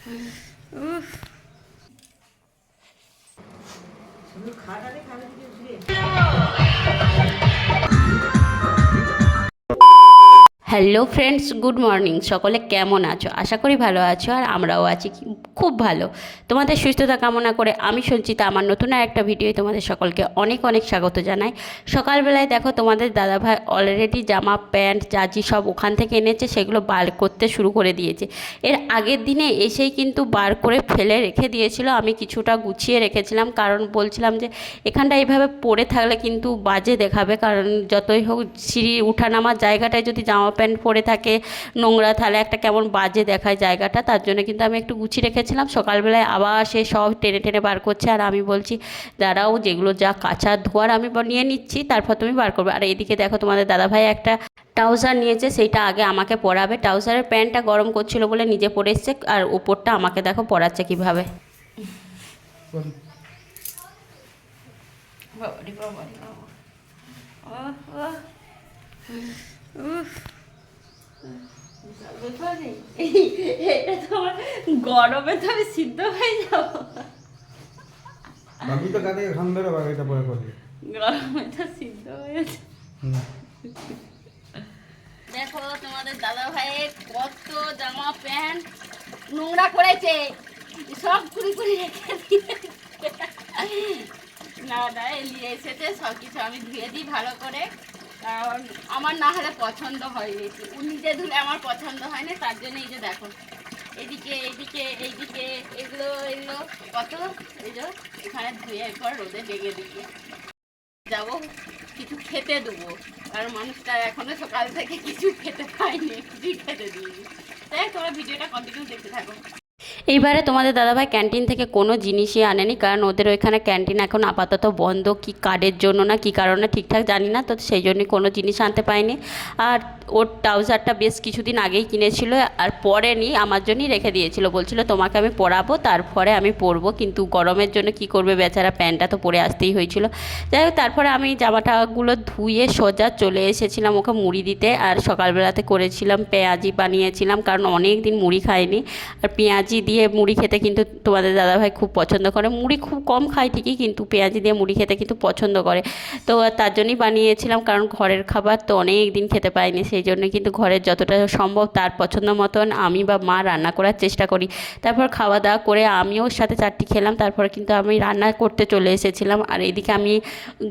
উফ hello friends, good morning. সকলে কেমন আছো? আশা করি ভালো আছো, আর আমরাও আছি খুব ভালো। তোমাদের সুস্থতা কামনা করে আমি সঞ্চিতা আমার নতুন আর একটা ভিডিওয় তোমাদের সকলকে অনেক অনেক স্বাগত জানাই। সকালবেলায় দেখো তোমাদের দাদাভাই অলরেডি জামা প্যান্ট জাজি সব ওখান থেকে এনেছে, সেগুলো বার করতে শুরু করে দিয়েছে। এর আগের দিনে এসেই কিন্তু বার করে ফেলে রেখে দিয়েছিল, আমি কিছুটা গুছিয়ে রেখেছিলাম, কারণ বলছিলাম যে এখানটা এইভাবে পড়ে থাকলে কিন্তু বাজে দেখাবে, কারণ যতই হোক সিঁড়ি উঠানামার জায়গাটায় যদি জামা প্যান্ট পরে থাকে নোংরা, তাহলে একটা কেমন বাজে দেখায় জায়গাটা। তার জন্য কিন্তু আমি একটু গুছিয়ে রেখেছিলাম। সকালবেলায় আবার সে সব টেনে টেনে বার করছে, আর আমি বলছি দাঁড়াও, যেগুলো যা কাঁচা ধোয়ার আমি নিয়ে নিচ্ছি, তারপর তুমি বার করবে। আর এদিকে দেখো তোমাদের দাদাভাই একটা ট্রাউজার নিয়েছে, সেইটা আগে আমাকে পরাবে। ট্রাউজারের প্যান্টটা গরম করছিল বলে নিজে পরে এসছে, আর উপরটা আমাকে দেখো পরাচ্ছে কীভাবে। এটা তো আমার গরমে তো আমি সিদ্ধ হয়ে যাবো। আমি তো গাতে ঘাম বেরো এটা পরে করবি, গরমে তো সিদ্ধ হয়ে যাচ্ছে। দেখো তোমাদের দাদা ভাইয়ের কত জামা প্যান্ট নোংরা করেছে, সব কুড়ি কুড়ি রেখে দিয়েছে। না নিয়ে এসেছে, সব কিছু আমি ধুয়ে দিই ভালো করে, কারণ আমার না হলে পছন্দ হয়নি। ও নিজে ধুলে আমার পছন্দ হয় না, তার জন্য এই যে দেখো এদিকে এইদিকে এইদিকে এগুলো এগুলো কত, এই যে এখানে ধুয়ে একবার রোদে ডেকে দিয়ে যাবো, কিছু খেতে দেবো, কারণ মানুষটা এখনো সকাল থেকে কিছু খেতে পায়নি, কিছুই খেতে দিইনি। তাই তোমরা ভিডিওটা কন্টিনিউ দেখতে থাকো। এইবারে তোমাদের দাদাভাই ক্যান্টিন থেকে কোনো জিনিসই আনেনি, কারণ ওদের ওইখানে ক্যান্টিন এখন আপাতত বন্ধ, কি কার্ডের জন্য না কি কারণে ঠিকঠাক জানি না, তো সেই জন্যই কোনো জিনিস আনতে পাইনি। আর ওর ট্রাউজারটা বেশ কিছুদিন আগেই কিনেছিল, আর পরেনি, আমার জন্যই রেখে দিয়েছিল, বলছিল তোমাকে আমি পরাবো তারপরে আমি পরবো, কিন্তু গরমের জন্য কি করবে বেচারা, প্যান্টটা তো পরে আসতেই হয়েছিল। যাই হোক, তারপরে আমি জামাটাগুলো ধুয়ে সোজা চলে এসেছিলাম ওকে মুড়ি দিতে। আর সকালবেলাতে করেছিলাম পেঁয়াজি বানিয়েছিলাম, কারণ অনেক দিন মুড়ি খাইনি, আর পেঁয়াজি দিয়ে মুড়ি খেতে কিন্তু তোমাদের দাদাভাই খুব পছন্দ করে। মুড়ি খুব কম খায় ঠিকই, কিন্তু পেঁয়াজি দিয়ে মুড়ি খেতে কিন্তু পছন্দ করে। তো তার জন্যই বানিয়েছিলাম, কারণ ঘরের খাবার তো অনেক দিন খেতে পাইনি, সেই জন্য কিন্তু ঘরের যতটা সম্ভব তার পছন্দ মতন আমি বা মা রান্না করার চেষ্টা করি। তারপর খাওয়া দাওয়া করে আমিও ওর সাথে চারটি খেলাম, তারপর কিন্তু আমি রান্না করতে চলে এসেছিলাম। আর এদিকে আমি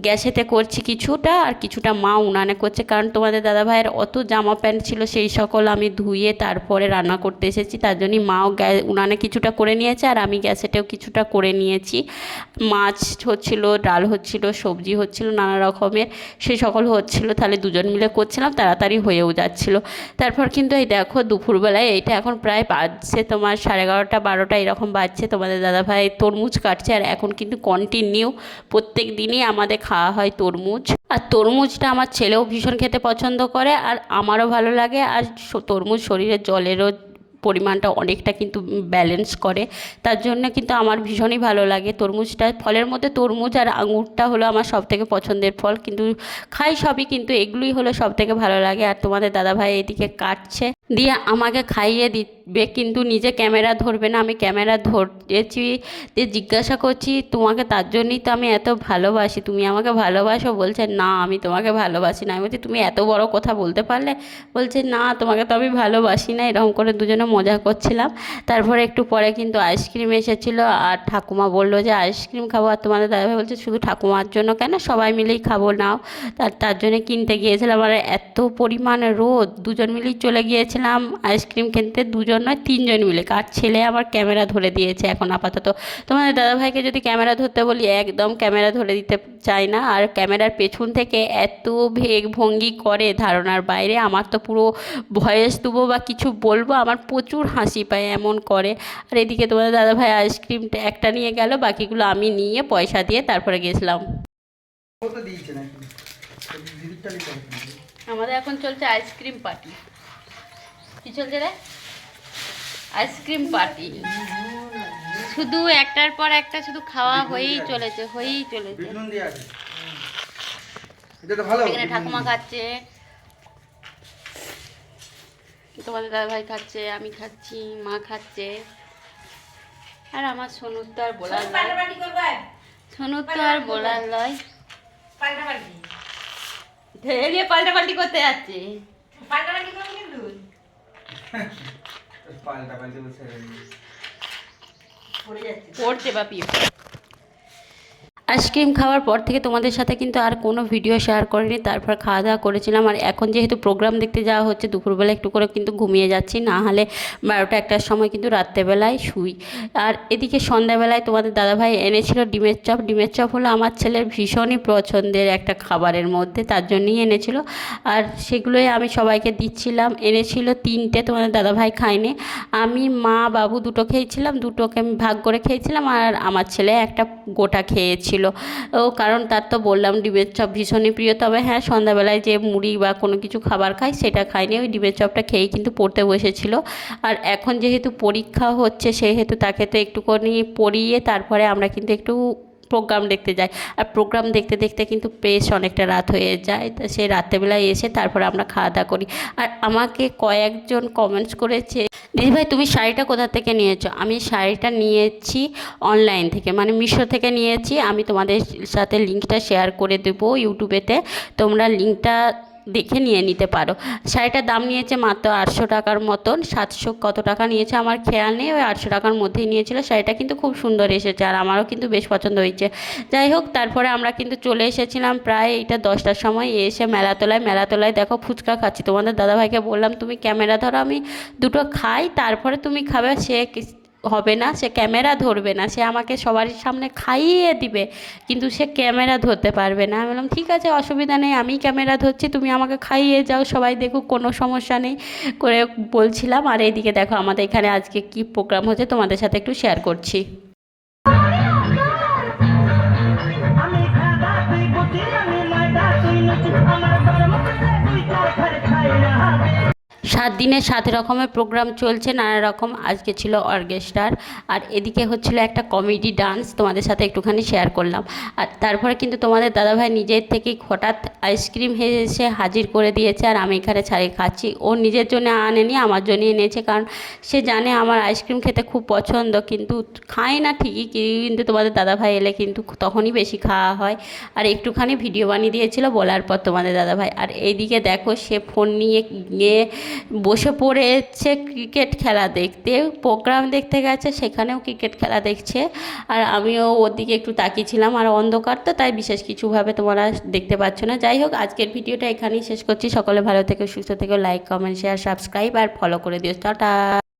গ্যাসেতে করছি কিছুটা, আর কিছুটা মা উনানে করছে, কারণ তোমাদের দাদাভাইয়ের অত জামা প্যান্ট ছিল, সেই সকল আমি ধুয়ে তারপরে রান্না করতে এসেছি, তার জন্যই মাও উনানে কিছুটা করে নিয়েছে, আর আমি গ্যাসেতেও কিছুটা করে নিয়েছি। মাছ হচ্ছিল, ডাল হচ্ছিল, সবজি হচ্ছিল, নানা রকমের সেই সকল হচ্ছিল, তাহলে দুজন মিলে করছিলাম, তাড়াতাড়ি হয়েও যাচ্ছিল। তারপর কিন্তু এই দেখো দুপুরবেলায় এইটা এখন প্রায় বাজছে তোমার 11:30 12টা এরকম বাজছে, তোমাদের দাদাভাই তরমুজ কাটছে। আর এখন কিন্তু কন্টিনিউ প্রত্যেক দিনই আমাদের খাওয়া হয় তরমুজ, আর তরমুজটা আমার ছেলেও ভীষণ খেতে পছন্দ করে, আর আমারও ভালো লাগে। আর তরমুজ শরীরে জলেরও পরিমাণটা অনেকটা কিন্তু ব্যালেন্স করে, তার জন্য কিন্তু আমার ভীষণই ভালো লাগে তরমুজটা। ফলের মধ্যে তরমুজ আর আঙুরটা হলো আমার সবথেকে পছন্দের ফল, কিন্তু খাই সবই, কিন্তু এগুলোই হলো সবথেকে ভালো লাগে। আর তোমাদের দাদাভাই এদিকে কাটছে, দিয়ে আমাকে খাইয়ে দিবে, কিন্তু নিজে ক্যামেরা ধরবে না। আমি ক্যামেরা ধরেছি, দিয়ে জিজ্ঞাসা করছি তোমাকে তার জন্যই তো আমি এত ভালোবাসি, তুমি আমাকে ভালোবাসো? বলছে না আমি তোমাকে ভালোবাসি না। আমি বলছি তুমি এত বড় কথা বলতে পারলে? বলছে না তোমাকে তো আমি ভালোবাসি না। এরকম করে দুজনে মজা করছিলাম। তারপরে একটু পরে কিন্তু আইসক্রিম এসেছিলো, আর ঠাকুমা বললো যে আইসক্রিম খাবো, আর তোমাদের দাদাভাই বলছে শুধু ঠাকুমার জন্য কেন, সবাই মিলেই খাবো নাও। তার জন্য কিনতে গিয়েছিলাম, আর এত পরিমাণে রোদ, দুজন মিলেই চলে গিয়েছিলাম আইসক্রিম কিনতে, দুজন নয় তিনজন মিলে। কার ছেলে আমার ক্যামেরা ধরে দিয়েছে এখন আপাতত। তোমাদের দাদাভাইকে যদি ক্যামেরা ধরতে বলি একদম ক্যামেরা ধরে দিতে চায় না, আর ক্যামেরার পেছন থেকে এত ভঙ্গি করে ধারণার বাইরে। আমার তো পুরো ভয়েস দেবো বা কিছু বলবো আমার প্রচুর হাসি পায়, এমন করে। আর এদিকে তোমাদের দাদাভাই আইসক্রিমটা একটা নিয়ে গেল, বাকিগুলো আমি নিয়ে পয়সা দিয়ে তারপরে গেছিলাম। আমাদের এখন চলছে আইসক্রিম পার্টি। কি চলছে রে? আইসক্রিম পার্টি, শুধু একটার পর একটা শুধু খাওয়া হয়েই চলেছে। এখানে ঠাকুমা খাচ্ছে, তোমাদের দাদাভাই খাচ্ছে, আমি খাচ্ছি, মা খাচ্ছে, আর আমার সোনুর তো আর বলার নয়, পাল্টাপাল্টি করবে সোনুর তো আর বলার নয়, পাল্টাপাল্টি ধেয়ে দিয়ে পাল্টাপাল্টি করতে যাচ্ছে। পাল্টাপাল্টি করবে কিন্তু পাল্টাপাল্টি বলছে পড়ে যাচ্ছে পড়ছে বাপি। আইসক্রিম খাওয়ার পর থেকে তোমাদের সাথে কিন্তু আর কোনো ভিডিও শেয়ার করিনি। তারপর খাওয়া দাওয়া করেছিলাম, আর এখন যেহেতু প্রোগ্রাম দেখতে যাওয়া হচ্ছে দুপুরবেলা একটু করে কিন্তু ঘুমিয়ে যাচ্ছি, না হলে 12টা 1টার সময় কিন্তু রাত্রেবেলায় শুই। আর এদিকে সন্ধ্যাবেলায় তোমাদের দাদাভাই এনেছিল ডিমের চপ। ডিমের চপ হলো আমার ছেলের ভীষণই পছন্দের একটা খাবারের মধ্যে, তার জন্যই এনেছিল। আর সেগুলোই আমি সবাইকে দিচ্ছিলাম। এনেছিল 3টে, তোমাদের দাদাভাই খায়নি। আমি মা বাবু দুটো খেয়েছিলাম, দুটোকে আমি ভাগ করে খেয়েছিলাম, আর আমার ছেলে একটা গোটা খেয়েছিল। ও কারণ তার তো বললাম ডিমের চপ ভীষণই প্রিয়। তবে হ্যাঁ, সন্ধ্যাবেলায় যে মুড়ি বা কোনো কিছু খাবার খাই সেটা খাইনি, ওই ডিমের চপটা খেয়েই কিন্তু পড়তে বসেছিল। আর এখন যেহেতু পরীক্ষা হচ্ছে সেহেতু তাকে তো একটুখানি পড়িয়ে তারপরে আমরা কিন্তু একটু প্রোগ্রাম দেখতে যাই। আর প্রোগ্রাম দেখতে দেখতে কিন্তু বেশ অনেকটা রাত হয়ে যায়, তা সে রাত্রেবেলায় এসে তারপরে আমরা খাওয়া দাওয়া করি। আর আমাকে কয়েকজন কমেন্টস করেছে, দিদিভাই তুমি শাড়িটা কোথা থেকে নিয়েছো? আমি শাড়িটা নিয়েছি অনলাইন থেকে, মানে মিশো থেকে নিয়েছি। আমি তোমাদের সাথে লিঙ্কটা শেয়ার করে দেবো ইউটিউবেতে, তোমরা লিঙ্কটা দেখে নিয়ে নিতে পারো। শাড়িটার দাম নিয়েছে মাত্র 800 টাকার মতন, 700 কত টাকা নিয়েছে আমার খেয়াল নেই, ওই 800 টাকার মধ্যেই নিয়েছিল। শাড়িটা কিন্তু খুব সুন্দর এসেছে, আর আমারও কিন্তু বেশ পছন্দ হয়েছে। যাই হোক, তারপরে আমরা কিন্তু চলে এসেছিলাম প্রায় এইটা 10টার সময়, এসে মেলাতলায় দেখো ফুচকা খাচ্ছি। তোমাদের দাদাভাইকে বললাম তুমি ক্যামেরা ধরো, আমি দুটো খাই তারপরে তুমি খাবে। সে হবে না, সে ক্যামেরা ধরবে না, সে আমাকে সবার সামনে খাইয়ে দিবে কিন্তু সে ক্যামেরা ধরতে পারবে না। আমি বললাম ঠিক আছে, অসুবিধা নেই, আমি ক্যামেরা ধরছি, তুমি আমাকে খাইয়ে যাও, সবাই দেখুক, কোনো সমস্যা নেই করে বলছিলাম। আর এইদিকে দেখো আমাদের এখানে আজকে কি প্রোগ্রাম হচ্ছে তোমাদের সাথে একটু শেয়ার করছি। আমি খাদা তুই বুঝি আমি ময়দা তুই লুচি আমার ধর্ম দুই চার ঘর খাই না 7 দিনে 7 রকমের প্রোগ্রাম চলছে, নানা রকম। আজকে ছিল অর্কেস্ট্রার, আর এদিকে হচ্ছিল একটা কমেডি ডান্স, তোমাদের সাথে একটুখানি শেয়ার করলাম। আর তারপরে কিন্তু তোমাদের দাদাভাই নিজের থেকেই হঠাৎ আইসক্রিম এসে হাজির করে দিয়েছে, আর আমি এখানে ছাড়িয়ে খাচ্ছি। ও নিজের জন্য আনেনি, আমার জন্য এনেছে, কারণ সে জানে আমার আইসক্রিম খেতে খুব পছন্দ, কিন্তু খায় না ঠিকই, কিন্তু তোমাদের দাদাভাই এলে কিন্তু তখনই বেশি খাওয়া হয়। আর একটুখানি ভিডিও বানিয়ে দিয়েছিল বলার পর তোমাদের দাদাভাই। আর এইদিকে দেখো সে ফোন নিয়ে গিয়ে বসে পড়েছে ক্রিকেট খেলা দেখতে, প্রোগ্রাম দেখতে গেছে সেখানেও ক্রিকেট খেলা দেখছে। আর আমিও ওর দিকে একটু তাকিয়েছিলাম, আর অন্ধকার তো তাই বিশেষ কিছুভাবে তোমরা দেখতে পাচ্ছ না। যাই হোক, আজকের ভিডিওটা এখানেই শেষ করছি। সকলে ভালো থেকো, সুস্থ থেকো, লাইক কমেন্ট শেয়ার সাবস্ক্রাইব আর ফলো করে দিও। টাটা।